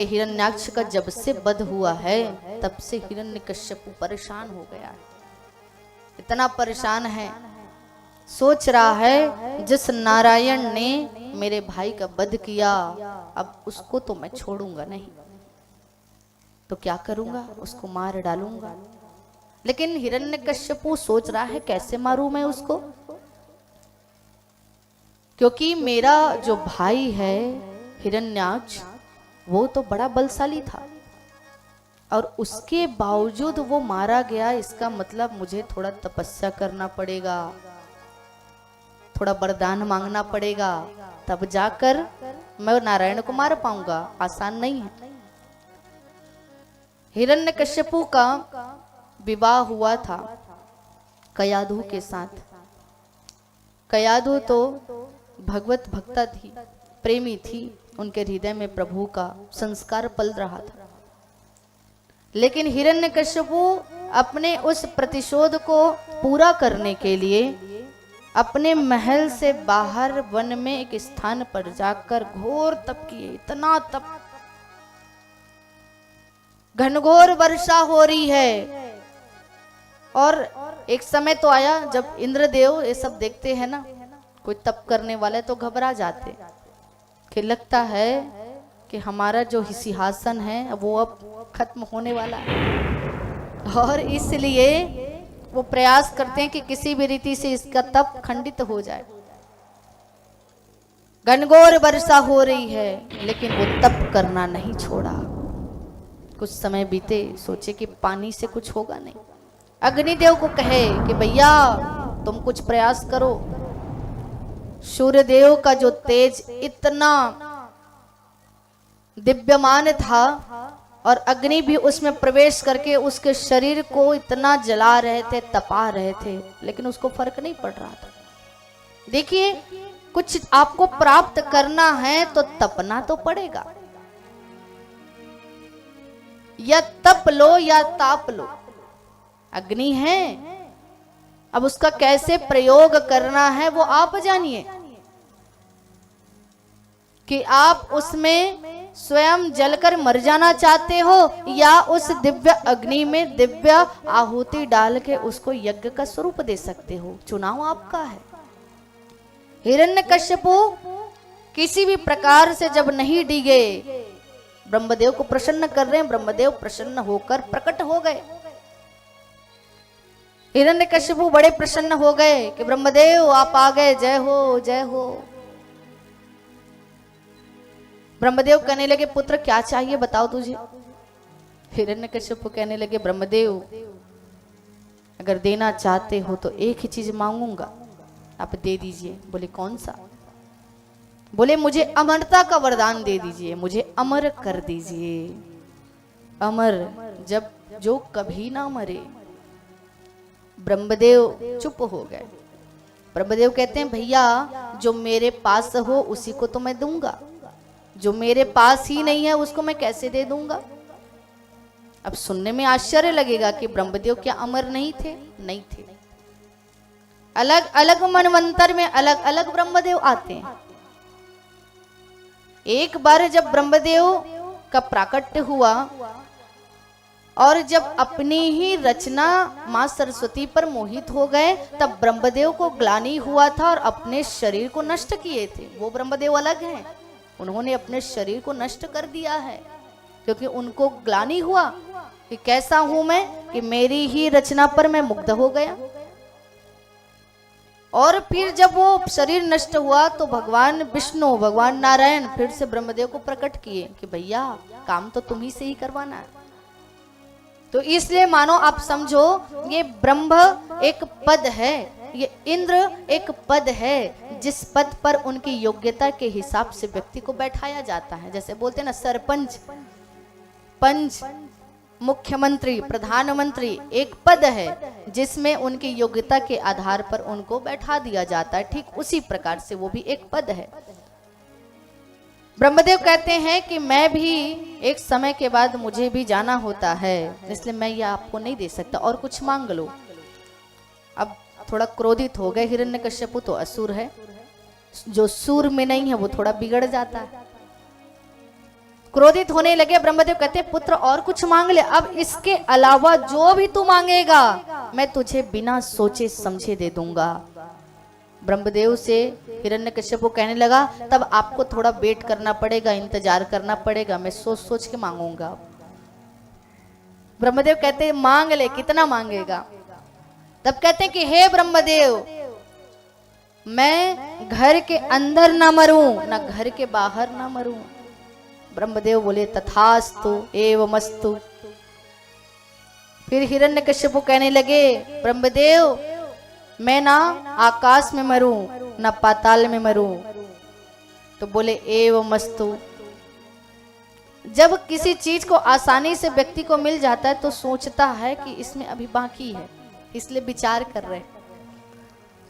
हिरण्याक्ष का जब से वध हुआ है तब से हिरण्यकश्यपु परेशान हो गया है, इतना परेशान है। सोच रहा है जिस नारायण ने मेरे भाई का वध किया अब उसको तो मैं छोड़ूंगा नहीं, तो क्या करूंगा, उसको मार डालूंगा। लेकिन हिरण्यकश्यपु सोच रहा है कैसे मारूं मैं उसको, क्योंकि मेरा जो भाई है हिरण्याक्ष वो तो बड़ा बलशाली था और उसके बावजूद वो मारा गया। इसका मतलब मुझे थोड़ा तपस्या करना पड़ेगा, थोड़ा वरदान मांगना पड़ेगा, तब जाकर मैं नारायण को मार पाऊंगा। आसान नहीं है। हिरण्यकश्यपु का विवाह हुआ था कयाधु के साथ। कयाधु तो भगवत भक्ता थी, प्रेमी थी, उनके हृदय में प्रभु का संस्कार पल रहा था। लेकिन हिरण्यकश्यपु अपने उस प्रतिशोध को पूरा करने के लिए अपने महल से बाहर वन में एक स्थान पर जाकर घोर तप किए। इतना तप, घनघोर वर्षा हो रही है। और एक समय तो आया जब इंद्रदेव ये सब देखते हैं ना, कोई तप करने वाले तो घबरा जाते कि लगता है कि हमारा जो सिंहासन है वो अब खत्म होने वाला है, और इसलिए वो प्रयास करते हैं कि किसी भी रीति से इसका तप खंडित हो जाए। घनघोर वर्षा हो रही है लेकिन वो तप करना नहीं छोड़ा। कुछ समय बीते, सोचे कि पानी से कुछ होगा नहीं। अग्निदेव को कहे कि भैया तुम कुछ प्रयास करो। सूर्यदेव का जो तेज इतना दिव्यमान था और अग्नि भी उसमें प्रवेश करके उसके शरीर को इतना जला रहे थे, तपा रहे थे, लेकिन उसको फर्क नहीं पड़ रहा था। देखिए, कुछ आपको प्राप्त करना है तो तपना तो पड़ेगा। या तप लो या ताप लो। अग्नि है, अब उसका कैसे प्रयोग करना है वो आप जानिए, कि आप उसमें स्वयं जलकर मर जाना चाहते हो या उस दिव्य अग्नि में दिव्य आहुति डाल के उसको यज्ञ का स्वरूप दे सकते हो। चुनाव आपका है। हिरण्यकश्यपु किसी भी प्रकार से जब नहीं डिगे, ब्रह्मदेव को प्रसन्न कर रहे हैं, ब्रह्मदेव प्रसन्न होकर प्रकट हो गए। हिरण्यकश्यपु बड़े प्रसन्न हो गए कि ब्रह्मदेव आप आ गए, जय हो जय हो। ब्रह्मदेव कहने लगे पुत्र क्या चाहिए बताओ तुझे। हिरण्यकश्यपु कहने लगे ब्रह्मदेव अगर देना चाहते हो तो एक ही चीज मांगूंगा, आप दे दीजिए। बोले कौन सा? बोले मुझे अमरता का वरदान दे दीजिए, मुझे अमर कर दीजिए। अमर जब जो कभी ना मरे। ब्रह्मदेव चुप हो गए। ब्रह्मदेव कहते हैं भैया जो मेरे पास हो उसी को तो मैं दूंगा, जो मेरे पास ही नहीं है उसको मैं कैसे दे दूंगा। अब सुनने में आश्चर्य लगेगा कि ब्रह्मदेव क्या अमर नहीं थे? नहीं थे। अलग अलग मनवंतर में अलग अलग ब्रह्मदेव आते हैं। एक बार जब ब्रह्मदेव का प्राकट्य हुआ और जब अपनी ही रचना मां सरस्वती पर मोहित हो गए, तब ब्रह्मदेव को ग्लानि हुआ था और अपने शरीर को नष्ट किए थे। वो ब्रह्मदेव अलग हैं, उन्होंने अपने शरीर को नष्ट कर दिया है क्योंकि उनको ग्लानि हुआ कि कैसा हूं मैं कि मेरी ही रचना पर मैं मुग्ध हो गया। और फिर जब वो शरीर नष्ट हुआ तो भगवान विष्णु, भगवान नारायण फिर से ब्रह्मदेव को प्रकट किए कि भैया काम तो तुम ही से ही करवाना है। तो इसलिए मानो आप समझो ये ब्रह्म एक पद है, ये इंद्र एक पद है जिस पद पर उनकी योग्यता के हिसाब से व्यक्ति को बैठाया जाता है। जैसे बोलते हैं ना सरपंच, पंच, मुख्यमंत्री, प्रधानमंत्री, एक पद है जिसमें उनकी योग्यता के आधार पर उनको बैठा दिया जाता है। ठीक उसी प्रकार से वो भी एक पद है। ब्रह्मदेव कहते हैं कि मैं भी एक समय के बाद मुझे भी जाना होता है, इसलिए मैं ये आपको नहीं दे सकता, और कुछ मांग लो। अब थोड़ा क्रोधित हो गए हिरण्यकश्यपु, तो असुर है, जो सूर में नहीं है वो थोड़ा बिगड़ जाता है। क्रोधित होने लगे। ब्रह्मदेव कहते पुत्र और कुछ मांग ले, अब इसके अलावा जो भी तू मांगेगा मैं तुझे बिना सोचे समझे दे दूंगा। ब्रह्मदेव से हिरण्यकश्यप कहने लगा तब आपको थोड़ा वेट करना पड़ेगा, इंतजार करना पड़ेगा, मैं सोच सोच के मांगूंगा। ब्रह्मदेव कहते मांग ले, कितना मांगेगा? तब कहते कि हे ब्रह्मदेव, मैं घर के अंदर ना मरूं ना घर के बाहर ना मरूं। ब्रह्मदेव बोले तथास्तु एवमस्तु। फिर हिरण्यकश्यप कहने लगे ब्रह्मदेव, मैं ना आकाश में मरूं ना पाताल में मरूं। तो बोले एवमस्तु। जब किसी चीज को आसानी से व्यक्ति को मिल जाता है तो सोचता है कि इसमें अभी बाकी है, इसलिए विचार कर रहे।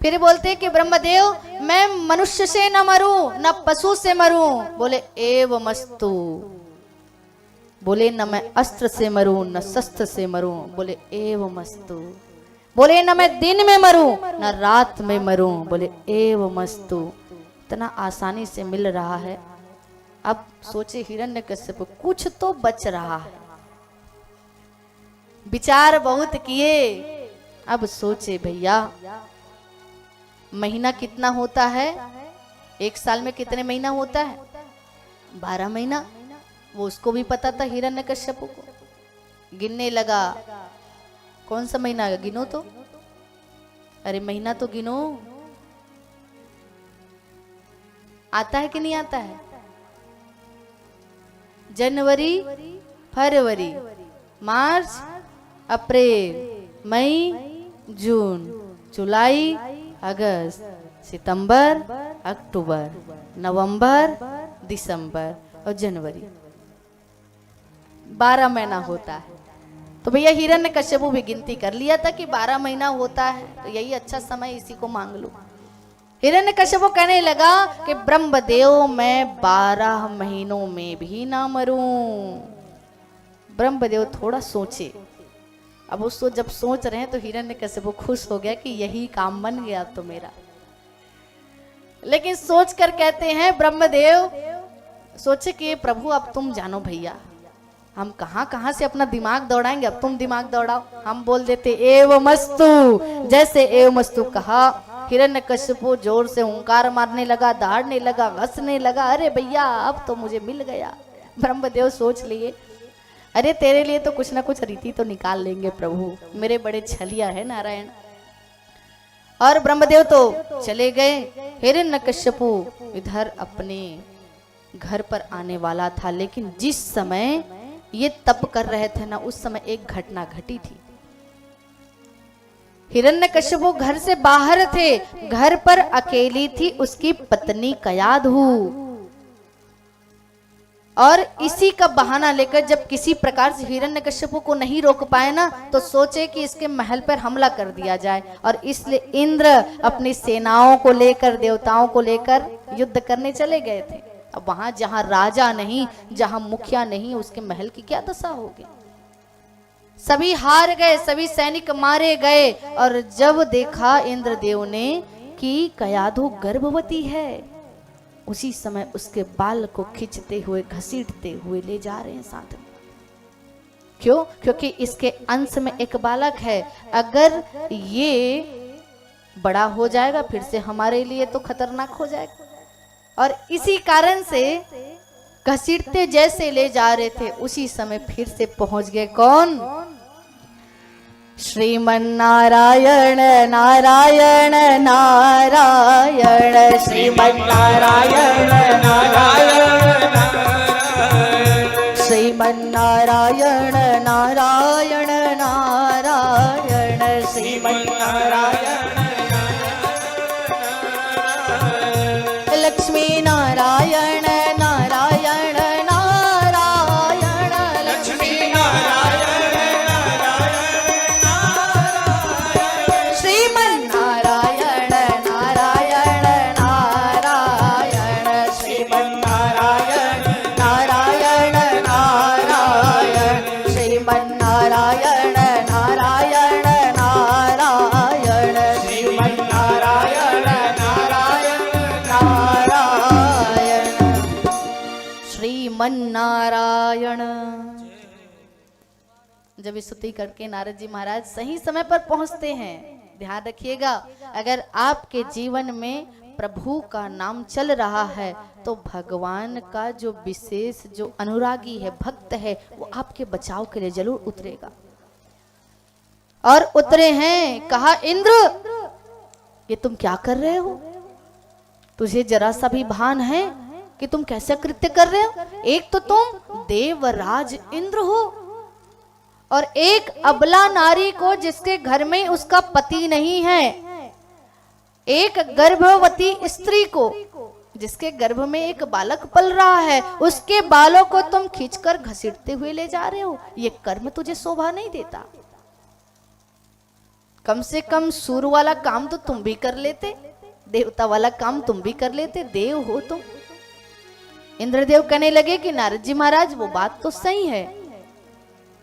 फिर बोलते हैं कि ब्रह्मदेव, मैं मनुष्य से न मरूं न पशु से मरूं। बोले एवमस्तु। बोले न मैं अस्त्र से मरूं न शस्त्र से मरूं। बोले एवमस्तु। बोले न मैं दिन में मरूं न रात में मरूं। बोले एवमस्तु। इतना आसानी से मिल रहा है। अब सोचे हिरण्यकश्यप, कुछ तो बच रहा है। विचार बहुत किए। अब सोचे भैया, महीना कितना होता है? एक साल में कितने महीना होता है? 12 महीना। वो उसको भी पता था हिरण्यकश्यप को। गिनने लगा, कौन सा महीना है? गिनो तो। अरे महीना तो गिनो। आता है कि नहीं आता है? जनवरी, फरवरी, मार्च, अप्रैल, मई, जून, जुलाई, अगस्त, सितंबर, अक्टूबर, नवंबर, दिसंबर और जनवरी। 12 महीना होता है। तो भैया हिरण्यकश्यप भी गिनती कर लिया था कि 12 महीना होता है, तो यही अच्छा समय, इसी को मांग लो। हिरण्यकश्यप कहने लगा कि ब्रह्मदेव, मैं 12 महीनों में भी ना मरूं। ब्रह्मदेव थोड़ा सोचे। अब उसको जब सोच रहे हैं तो हिरण्यकश्यप खुश हो गया कि यही काम बन गया तो मेरा। लेकिन सोच कर कहते हैं ब्रह्मदेव, सोचे कि प्रभु अब तुम जानो भैया, हम कहां कहां से अपना दिमाग दौड़ाएंगे, अब तुम दिमाग दौड़ाओ। हम बोल देते एवमस्तु। जैसे एवमस्तु कहा, हिरण्यकश्यप जोर से हुंकार मारने लगा, दहाड़ने लगा, हंसने लगा। अरे भैया अब तो मुझे मिल गया। ब्रह्मदेव सोच लिए, अरे तेरे लिए तो कुछ ना कुछ रीति तो निकाल लेंगे प्रभु, मेरे बड़े छलिया है नारायण। और ब्रह्मदेव तो चले गए। हिरण्यकश्यप इधर अपने घर पर आने वाला था, लेकिन जिस समय ये तप कर रहे थे ना, उस समय एक घटना घटी थी। हिरण्यकश्यप घर से बाहर थे, घर पर अकेली थी उसकी पत्नी कयाधु। और इसी का बहाना लेकर जब किसी प्रकार से हिरण्यकश्यप को नहीं रोक पाए ना, तो सोचे कि इसके महल पर हमला कर दिया जाए। और इसलिए इंद्र अपनी सेनाओं को लेकर, देवताओं को लेकर युद्ध करने चले गए थे। अब वहां जहां राजा नहीं, जहां मुखिया नहीं, उसके महल की क्या दशा होगी। सभी हार गए, सभी सैनिक मारे गए। और जब देखा इंद्रदेव ने कि कयाधु गर्भवती है, उसी समय उसके बाल को खींचते हुए, घसीटते हुए ले जा रहे हैं साथ में। क्यों? क्योंकि इसके अंश में एक बालक है। अगर ये बड़ा हो जाएगा फिर से हमारे लिए तो खतरनाक हो जाएगा। और इसी कारण से घसीटते जैसे ले जा रहे थे, उसी समय फिर से पहुंच गए कौन? श्रीमन्नारायण नारायण नारायण, श्रीमन्नारायण नारायण, श्रीमन्नारायण नारायण नारायण, श्रीमन्नारायण लक्ष्मी नारायण नारायण नारायण, लक्ष्मी नारायण नारायण, श्रीमन्नारायण नारायण नारायण, श्रीमन्नारायण नारायण नारायण, श्रीमन्नारायण नारायण नारायण, जब स्तुति करके नारद जी महाराज सही समय पर पहुंचते हैं। ध्यान रखिएगा, अगर आपके जीवन में प्रभु का नाम चल रहा है तो भगवान का जो विशेष जो अनुरागी है, भक्त है, वो आपके बचाव के लिए जरूर उतरेगा। और उतरे हैं। कहा, इंद्र ये तुम क्या कर रहे हो? तुझे जरा सा भी भान है कि तुम कैसे कृत्य कर रहे हो? एक तो तुम देवराज इंद्र हो और एक अबला नारी को जिसके घर में उसका पति नहीं है, एक गर्भवती स्त्री को जिसके गर्भ में एक बालक पल रहा है, उसके बालों को तुम खींचकर घसीटते हुए ले जा रहे हो। ये कर्म तुझे शोभा नहीं देता। कम से कम सूर वाला काम तो तुम भी कर लेते, देवता वाला काम तुम भी कर लेते, देव हो तुम। इंद्रदेव कहने लगे कि नारद जी महाराज वो बात तो सही है,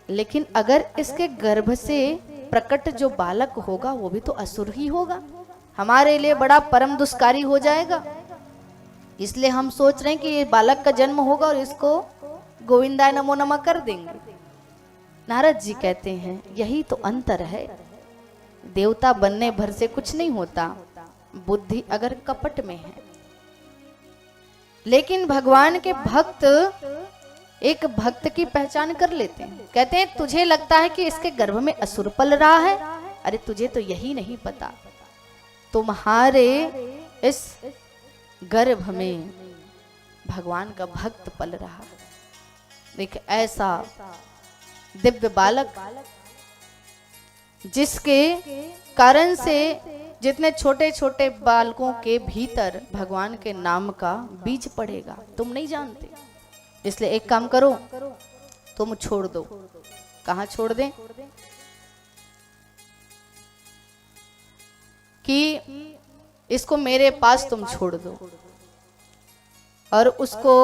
लेकिन अगर इसके गर्भ से प्रकट जो बालक होगा वो भी तो असुर ही होगा, हमारे लिए बड़ा परम दुष्कारी हो जाएगा। इसलिए हम सोच रहे हैं कि ये बालक का जन्म होगा और इसको गोविंदाय नमो नमः कर देंगे। नारद जी कहते हैं यही तो अंतर है, देवता बनने भर से कुछ नहीं होता, बुद्धि अगर कपट में है। लेकिन भगवान के भक्त एक भक्त की पहचान कर लेते हैं। कहते हैं तुझे लगता है कि इसके गर्भ में असुर पल रहा है, अरे तुझे तो यही नहीं पता, तुम्हारे इस गर्भ में भगवान का भक्त पल रहा है। एक ऐसा दिव्य बालक जिसके कारण से जितने छोटे छोटे बालकों के भीतर भगवान के नाम का बीज पड़ेगा, तुम नहीं जानते। इसलिए एक काम करो, तुम छोड़ दो। कहाँ छोड़ दें? कि इसको मेरे पास तुम छोड़ दो। और उसको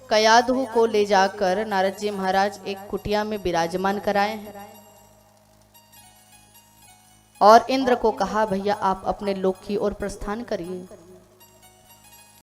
कयाधु को ले जाकर नारद जी महाराज एक कुटिया में विराजमान कराए हैं और इंद्र को कहा भैया आप अपने लोक की ओर प्रस्थान करिए।